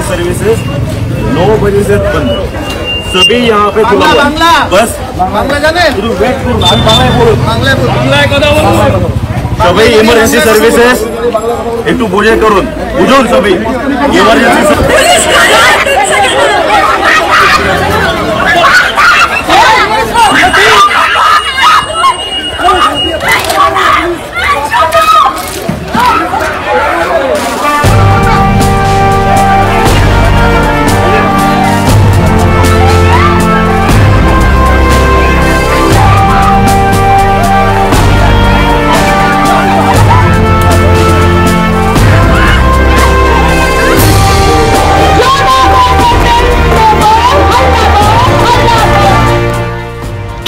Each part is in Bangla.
सर्विसेज 9 बजे से बंद है। सभी यहाँ पे खुला बस वेट सभी इमरजेंसी सर्विसेज एक बोझे करून बुझून सभी इमरजेंसी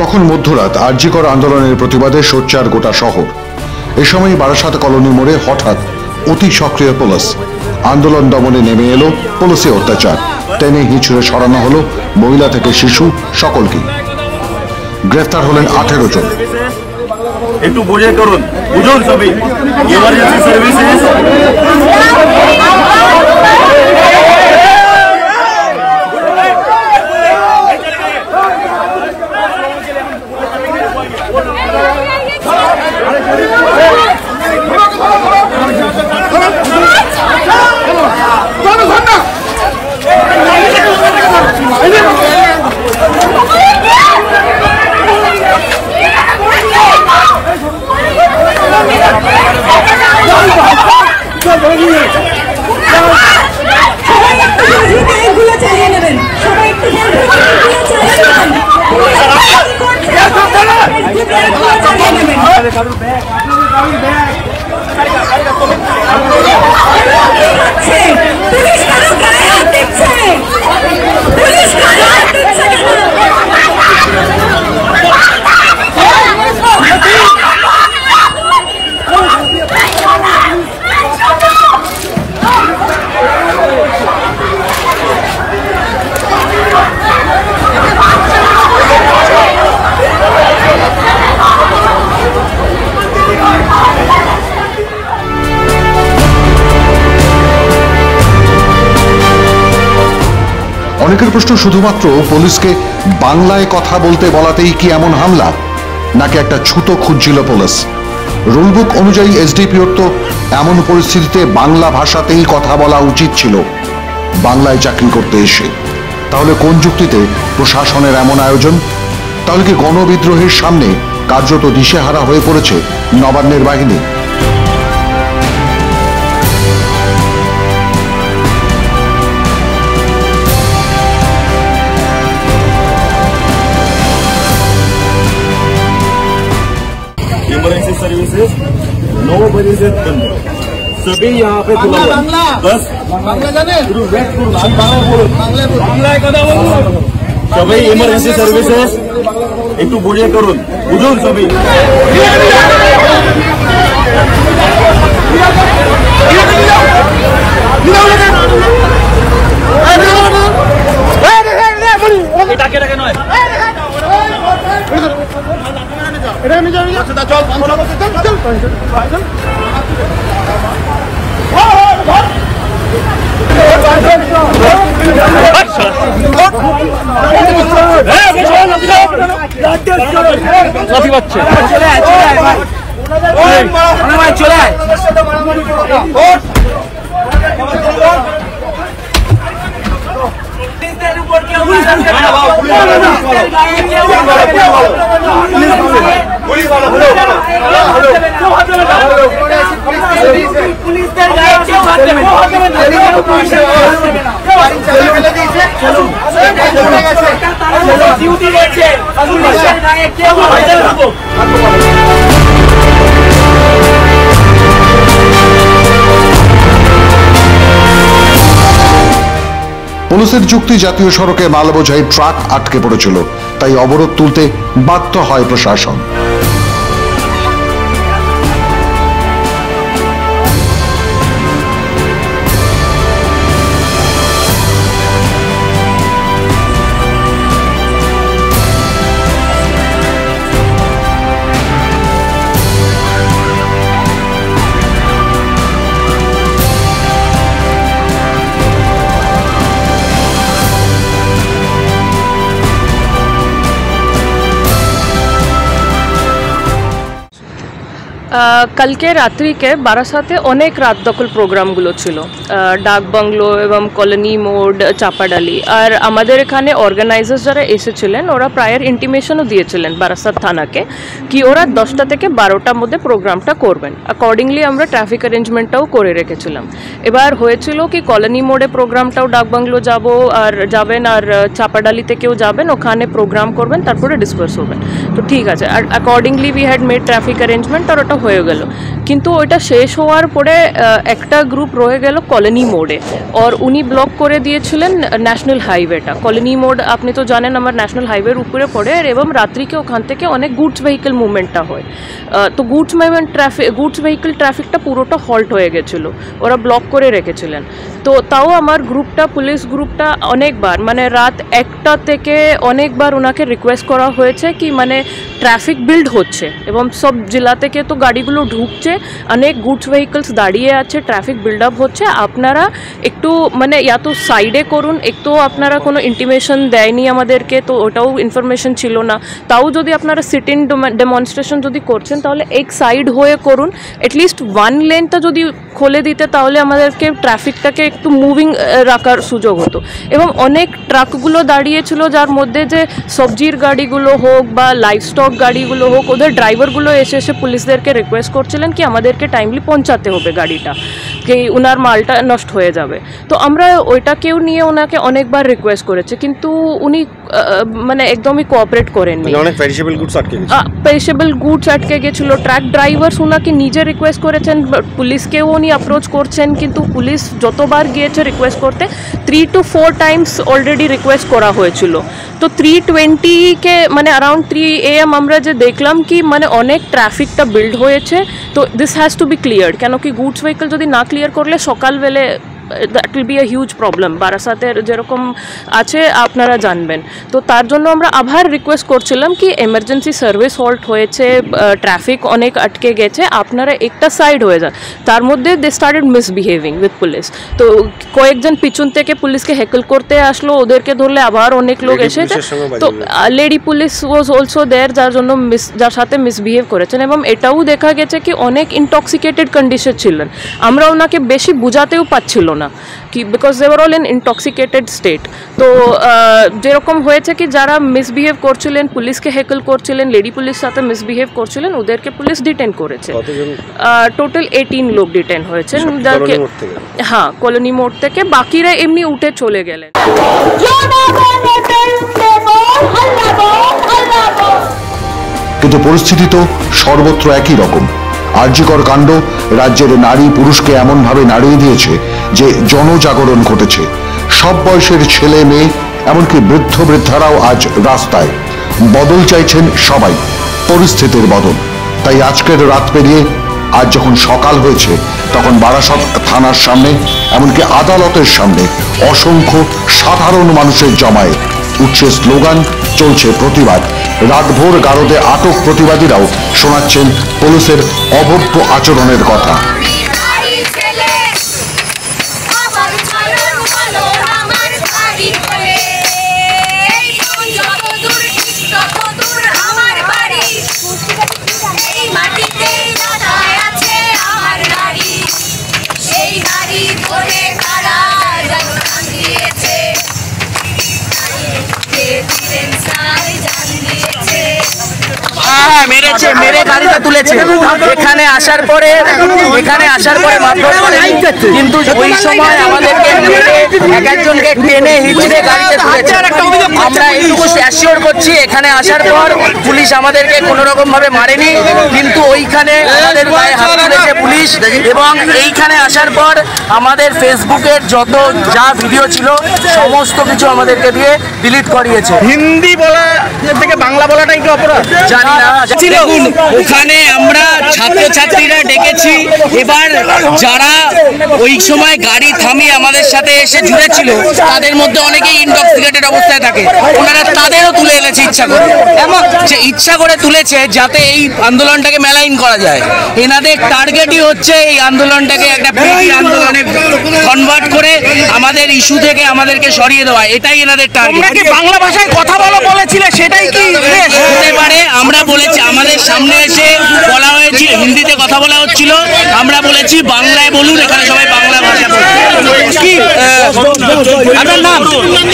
তখন মধ্যরাত আরজিকর আন্দোলনের প্রতিবাদে সোচ্চার গোটা শহর। এ সময় বারাসাত কলোনি মোড়ে হঠাৎ অতি সক্রিয় পুলিশ আন্দোলন দমনে নেমে এলো। পুলিশে অত্যাচার, টেনে হিঁচড়ে সরানো হলো মহিলা থেকে শিশু সকলকে। গ্রেফতার হলেন 18 জন। একটু বোঝে করুন বুঝুন সবই ইমার্জেন্সি সার্ভিসেস অনেকের প্রশ্ন, শুধুমাত্র পুলিশকে বাংলায় কথা বলতে বলাতেই কি এমন হামলা, নাকি একটা ছুতো খুঁজছিল পুলিশ? রুলবুক অনুযায়ী এসডিপিওর তো এমন পরিস্থিতিতে বাংলা ভাষাতেই কথা বলা উচিত ছিল বাংলায় চাকরি করতে এসে। তাহলে কোন যুক্তিতে প্রশাসনের এমন আয়োজন? তাহলে কি গণবিদ্রোহের সামনে কার্যত দিশেহারা হয়ে পড়েছে নবান্নের বাহিনী? इमरजेंसी सर्विसेज 9 बजे से बंद है। सभी यहाँ पे खुला बस वेट सभी इमरजेंसी सर्विसेज एक बोझे करून बुझून सभी পুলিশের যুক্তি, জাতীয় সড়কে মাল বোঝাই ট্রাক আটকে পড়েছিল, তাই অবরোধ তুলতে বাধ্য হয় প্রশাসন। কালকে রাত্রিকে বারাসাতে অনেক রাত দখল প্রোগ্রামগুলো ছিল, ডাক বাংলো এবং কলোনি মোড়, চাপাডালি। আর আমাদের এখানে অর্গানাইজার্স যারা এসেছিলেন ওরা প্রায়ার ইন্টিমেশনও দিয়েছিলেন বারাসাত থানাকে কি ওরা 10টা থেকে 12টার মধ্যে প্রোগ্রামটা করবেন। অ্যাকর্ডিংলি আমরা ট্রাফিক অ্যারেঞ্জমেন্টটাও করে রেখেছিলাম। এবার হয়েছিল কি কলোনি মোড়ে প্রোগ্রামটাও ডাক বাংলো যাবেন আর চাপাডালি থেকেও যাবেন, ওখানে প্রোগ্রাম করবেন, তারপরে ডিসপার্স হবেন। তো ঠিক আছে, আর accordingly we had made traffic arrangement, আর ওটা হয়ে গেল। কিন্তু ওইটা শেষ হওয়ার পরে একটা গ্রুপ রয়ে গেল কলোনি মোড়ে, আর উনি ব্লক করে দিয়েছিলেন ন্যাশনাল হাইওয়েটা। কলোনি মোড় আপনি তো জানেন আমার ন্যাশনাল হাইওয়ের উপরে পড়ে, আর এবং রাত্রিকে ওখান থেকে অনেক গুডস ভেহিকেল মুভমেন্টটা হয়। তো গুডস ভেহিকেল ট্রাফিকটা পুরোটা হল্ট হয়ে গেছিলো, ওরা ব্লক করে রেখেছিলেন। তো তাও আমার গ্রুপটা, পুলিশ গ্রুপটা অনেকবার মানে রাত 1টা থেকে অনেকবার ওনাকে রিকোয়েস্ট করা হয়েছে কি মানে ট্রাফিক বিল্ড হচ্ছে এবং সব জেলা থেকে তো গাড়িগুলো ঢুকছে, অনেক গুডস ভেহিকলস দাঁড়িয়ে আছে, ট্রাফিক বিল্ড আপ হচ্ছে, আপনারা একটু মানে ইয়া তো সাইডে করুন। একটু আপনারা কোনো ইন্টিমেশন দেয়নি আমাদেরকে, তো ওটাও ইনফরমেশন ছিল না। তাও যদি আপনারা সিট ইন ডেমনস্ট্রেশন যদি করছেন তাহলে এক সাইড হয়ে করুন, অ্যাটলিস্ট 1 লেনটা যদি খুলে দিতে তাহলে আমাদেরকে ট্রাফিকটাকে একটু মুভিং রাখার সুযোগ হতো। এবং অনেক ট্রাকগুলো দাঁড়িয়েছিল যার মধ্যে যে সবজির গাড়িগুলো হোক বা লাইভস্টক গাড়িগুলো হোক, ওদের ড্রাইভারগুলো এসে পুলিশদেরকে রিকোয়েস্ট করছিলেন কি আমাদেরকে টাইমলি পৌঁছাতে হবে গাড়িটা, কি ওনার মালটা নষ্ট হয়ে যাবে। তো আমরা ওইটাকেও নিয়ে ওনাকে অনেকবার রিকোয়েস্ট করেছে, কিন্তু উনি মানে একদমই কোঅপারেট করেননি। অনেক পেরিশেবল গুডস আটকে গেছিলো। ট্রাক ড্রাইভার্স ওনাকে নিজে রিকোয়েস্ট করেছেন, পুলিশকেও উনি অ্যাপ্রোচ করছেন, কিন্তু পুলিশ যতবার গিয়েছে রিকোয়েস্ট করতে 3 to 4 টাইমস অলরেডি রিকোয়েস্ট করা হয়েছিল। তো 3:20 মানে অ্যারাউন্ড 3 AM আমরা যে দেখলাম কি মানে অনেক ট্রাফিকটা বিল্ড হয়েছে। তো this has to be cleared, কেন কি গুডস ভেহিকল যদি না ক্লিয়ার করলে সকালবেলে that will be a huge problem. বারাসাতের যেরকম আছে আপনারা জানবেন। তো তার জন্য আমরা আবার রিকোয়েস্ট করছিলাম কি এমার্জেন্সি সার্ভিস হল্ট হয়েছে, ট্রাফিক অনেক আটকে গেছে, আপনারা একটা সাইড হয়ে যান। তার মধ্যে দে স্টার্টেড মিসবিহেভিং উইথ পুলিশ। তো কয়েকজন পিছন থেকে পুলিশকে হ্যাকল করতে আসলো, ওদেরকে ধরলে আবার অনেক লোক এসেছে। তো lady police was also there, যার সাথে মিসবিহেভ করেছেন। এবং এটাও দেখা গেছে কি অনেক ইনটক্সিকেটেড কন্ডিশন ছিলেন, আমরা ওনাকে বেশি বুঝাতেও পাচ্ছিল না কি because they were all in intoxicated state. তো যেরকম হয়েছে কি যারা মিসবিহেভ করছিলেন, পুলিশকে হ্যাকল করছিলেন, লেডি পুলিশ সাথে মিসবিহেভ করছিলেন, ওদেরকে পুলিশ ডিটেন করেছে। টোটাল 18 লোক ডিটেন হয়েছেন, যাকে হ্যাঁ কলোনি মোড় থেকে, বাকিরা এমনি উঠে চলে গেলেন। কিন্তু পরিস্থিতি তো সর্বত্র একই রকম। আরজিকর কাণ্ড রাজ্যের নারী পুরুষকে এমনভাবে নাড়িয়ে দিয়েছে যে জনজাগরণ ঘটেছে। সব বয়সের ছেলে মেয়ে এমনকি বৃদ্ধ বৃদ্ধারাও আজ রাস্তায়। বদল চাইছেন সবাই, পরিস্থিতির বদল। তাই আজকের রাত পেরিয়ে আজ যখন সকাল হয়েছে তখন বারাসত থানার সামনে এমনকি আদালতের সামনে অসংখ্য সাধারণ মানুষের জমায়েত। উঠছে স্লোগান, চলছে প্রতিবাদ। রাতভর গারদে আটক প্রতিবাদীরাও শোনাচ্ছেন পুলিশের অভব্য আচরণের কথা। মেরে গাড়িটা তুলেছে। এখানে আসার পরে মারধর করে, কিন্তু ওই সময় আমাদেরকে এক একজনকে টেনে হিচড়ে গাড়িতে তুলেছে। আমরা এইটুকু অ্যাসিওর করছি এখানে আসার পর পুলিশ আমাদেরকে কোনো রকম ভাবে মারেনি, কিন্তু ওইখানে আমাদের গায়ে হাত তুলেছে পুলিশ। এবং এইখানে আসার পর আমাদের ফেসবুকের যত যা ভিডিও ছিল সমস্ত কিছু আমাদেরকে দিয়ে ডিলিট করিয়েছে। হিন্দি বলা থেকে বাংলা বলাটাই কি অপরাধ জানি না। ওখানে আমরা ছাত্রছাত্রীরা ডেকেছি, এবার যারা ওই সময় গাড়ি থামিয়ে আমাদের সাথে এসে উঠেছিল তাদের মধ্যে অনেকেই ইনটক্সিকেটেড অবস্থায় থাকে, ওনারা তাদেরও তুলে এনেছে ইচ্ছা করে, এমন যে ইচ্ছা করে তুলেছে যাতে এই আন্দোলনটাকে মেলাইন করা যায়। এনাদের টার্গেটই হচ্ছে এই আন্দোলনটাকে একটা পিটি আন্দোলনে কনভার্ট করে আমাদের ইস্যু থেকে আমাদেরকে সরিয়ে দেওয়া, এটাই এনাদের টার্গেট। বাংলা ভাষায় কথা বলেছিলে, সেটাই কি হতে পারে? আমরা বলেছি, আমাদের সামনে এসে বলা হয়েছে হিন্দিতে কথা বলা হচ্ছিল, আমরা বলেছি বাংলায় বলুন, এখানে সবাই বাংলা ভাষা বলছে। আপনার নাম?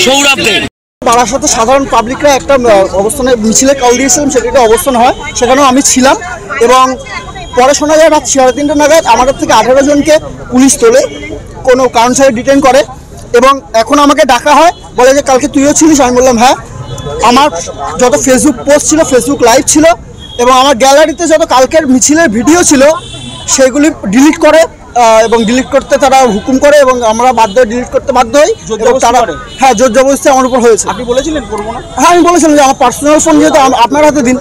সৌরভ দে। বারাসাতে সাধারণ পাবলিকরা একটা অবস্থানে মিছিলে কল দিয়েছিলাম, সেটা একটা অবস্থান হয়, সেখানেও আমি ছিলাম। এবং পরে শোনা যায় রাত 3:30 নাগাদ আমাদের থেকে 18 জনকে পুলিশ তোলে, কোনো কারণ ছাড়া ডিটেইন করে। এবং এখন আমাকে ডাকা হয়, বলে যে কালকে তুইও ছিলিস? আমি বললাম হ্যাঁ। আমার যত ফেসবুক পোস্ট ছিল, ফেসবুক লাইভ ছিল, এবং আমার গ্যালারিতে যত কালকের মিছিলের ভিডিও ছিল সেগুলি ডিলিট করে, এবং ডিলিট করতে তারা হুকুম করে, এবং আমরা ডিলিট করতে বাধ্য হই। তারা হ্যাঁ, জোর জবরদস্তি আমার উপর হয়েছে। আপনি বলেছিলেন করবো না? হ্যাঁ, আমি বলেছিলাম যে আমার পার্সোনাল ফোন যেহেতু আপনার হাতে দিন,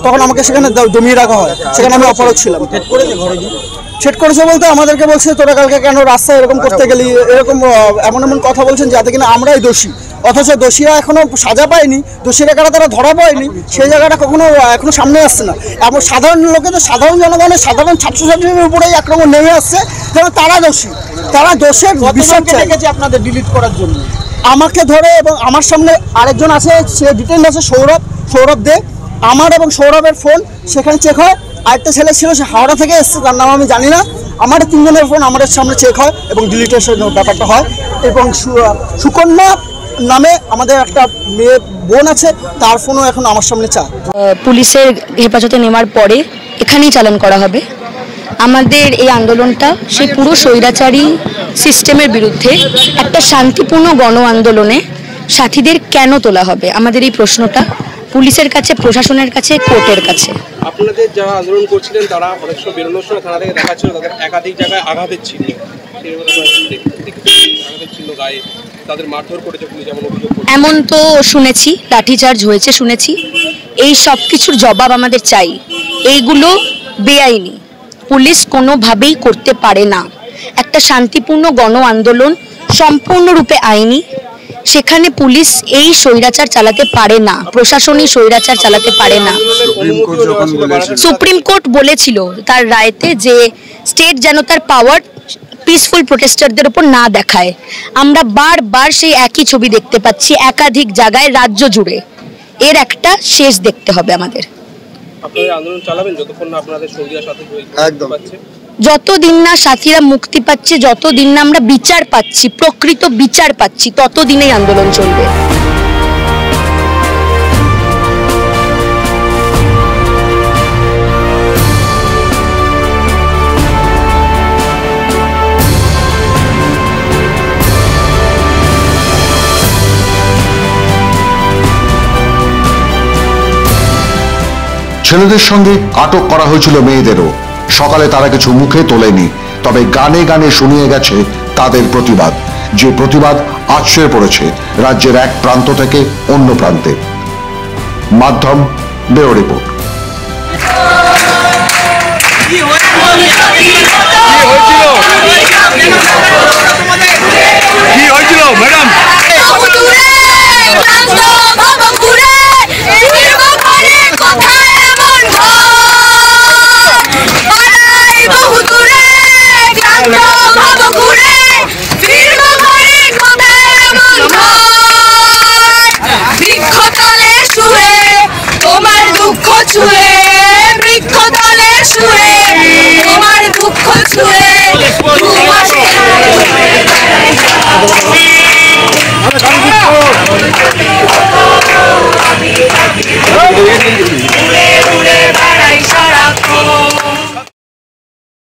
তখন আমাকে সেখানে জমিয়ে রাখা হয়, সেখানে আমি অপরাধ ছিলাম। সেট করেছে বলতে আমাদেরকে বলছে তোরা কালকে কেন রাস্তায় এরকম করতে গেলি, এরকম এমন এমন কথা বলছেন যাতে কিনা আমরাই দোষী, অথচ দোষীরা এখনো সাজা পায়নি, দোষীরা কারা তারা ধরা পড়েনি, সেই জায়গাটা কখনো এখনো সামনে আসছে না। এবং সাধারণ লোকেদের, সাধারণ জনগণের, সাধারণ ছাত্রছাত্রীদের উপরেই আক্রমণ নেমে আসছে, যেন তারা দোষী, তারা দোষের বিচার চায়। আপনাদের ডিলিট করার জন্য আমাকে ধরে, এবং আমার সামনে আরেকজন আছে, সে ডিটেইন আছে, সৌরভ দে। আমার এবং সৌরভের ফোন সেখানে চেক হয়। আরেকটা ছেলে ছিল, সে হাওড়া থেকে এসছে, তার নাম আমি জানি না। আমার 3 জনের ফোন আমাদের সামনে চেক হয় এবং ডিলিটেশন ব্যাপারটা হয়। এবং সুকন্যা নামে আমাদের একটা মেয়ে বোন আছে, তার ফোনও এখন আমার সামনে চায়। পুলিশের হেফাজতে নেওয়ার পরে এখানেই চালান করা হবে। আমাদের এই আন্দোলনটা সেই পুরো স্বৈরাচারী সিস্টেমের বিরুদ্ধে একটা শান্তিপূর্ণ গণ আন্দোলনে সাথীদের কেন তোলা হবে, আমাদের এই প্রশ্নটা পুলিশের কাছে, প্রশাসনের কাছে, কোর্টের কাছে। আপনাদের যারা আন্দোলন করছিলেন তারা অনেক সময় বেরোনোর সময় থানা থেকে দেখাচ্ছিল তাদের একাধিক জায়গায় আঘাতের চিহ্ন, গায়ে তাদের মারধর করেছে পুলিশ, এমন অভিযোগ। এমন তো শুনেছি, লাঠিচার্জ হয়েছে শুনেছি। এই সব কিছুর জবাব আমাদের চাই। এইগুলো বেআইনি, পুলিশ কোনোভাবেই করতে পারে না। একটা শান্তিপূর্ণ গণ আন্দোলন সম্পূর্ণরূপে আইনি, সেখানে পুলিশ এই স্বৈরাচার চালাতে পারে না, প্রশাসনই স্বৈরাচার চালাতে পারে না। সুপ্রিম কোর্ট বলেছিল তার রায়তে যে স্টেট যেন তার পাওয়ার পিসফুল প্রোটেস্টারদের উপর না দেখায়। আমরা বারবার সেই একই ছবি দেখতে পাচ্ছি একাধিক জায়গায়, রাজ্য জুড়ে। এর একটা শেষ দেখতে হবে আমাদের। আপনারা আন্দোলন চালাবেন যতক্ষণ না আপনাদের সঙ্গীরা সাথে একদম পাচ্ছে, যতদিন না সাথীরা মুক্তি পাচ্ছে, যতদিন না আমরা বিচার পাচ্ছি, প্রকৃত বিচার পাচ্ছি, ততদিনেই আন্দোলন চলবে। ছেলেদের সঙ্গে আটক করা হয়েছিল মেয়েদেরও। সকালে তারা কিছু মুখে তোলেনি, তবে গানে গানে শুনিয়ে গেছে তাদের প্রতিবাদ, যে প্রতিবাদ আছড়ে পড়েছে রাজ্যের এক প্রান্ত থেকে অন্য প্রান্তে। মাধ্যম ব্যুরো রিপোর্ট। কি হয়েছিল?